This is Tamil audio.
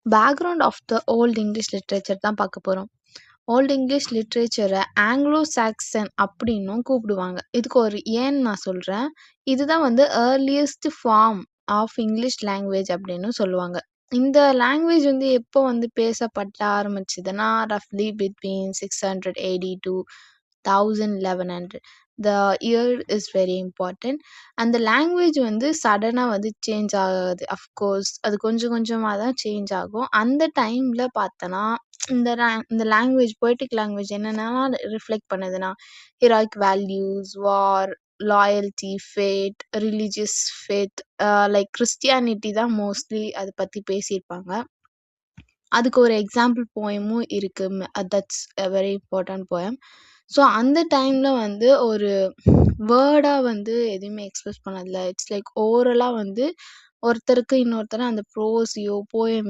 Background of the old English literature தான் பார்க்க போகிறோம். ஓல்ட் இங்கிலீஷ் லிட்ரேச்சரை ஆங்கிலோ சாக்சன் அப்படின்னும் கூப்பிடுவாங்க. இதுக்கு ஒரு ஏன்னு நான் சொல்கிறேன். இதுதான் earliest form of English language அப்படின்னு சொல்லுவாங்க. இந்த லாங்குவேஜ் எப்போ பேசப்பட ஆரம்பிச்சதுன்னா ரஃப்லி between 680 to 1100. The year is very important. அந்த லாங்குவேஜ் சடனாக சேஞ்ச் ஆகாது. அஃப்கோர்ஸ் அது கொஞ்சம் கொஞ்சமாக தான் சேஞ்ச் ஆகும். அந்த டைமில் பார்த்தோன்னா இந்த லாங்குவேஜ் பொய்டிக் லாங்குவேஜ் என்னென்னலாம் ரிஃப்ளெக்ட் பண்ணுதுன்னா heroic values, war, loyalty, fate, religious faith, like Christianity தான் மோஸ்ட்லி அதை பற்றி பேசியிருப்பாங்க. அதுக்கு ஒரு எக்ஸாம்பிள் போயமும் இருக்கு. That's a very important poem. So அந்த டைமில் ஒரு வேர்டாக எதுவுமே எக்ஸ்பிரஸ் பண்ணதில்ல. இட்ஸ் லைக் ஓரலாக ஒருத்தருக்கு இன்னொருத்தர் அந்த ப்ரோஸையோ போயமையோ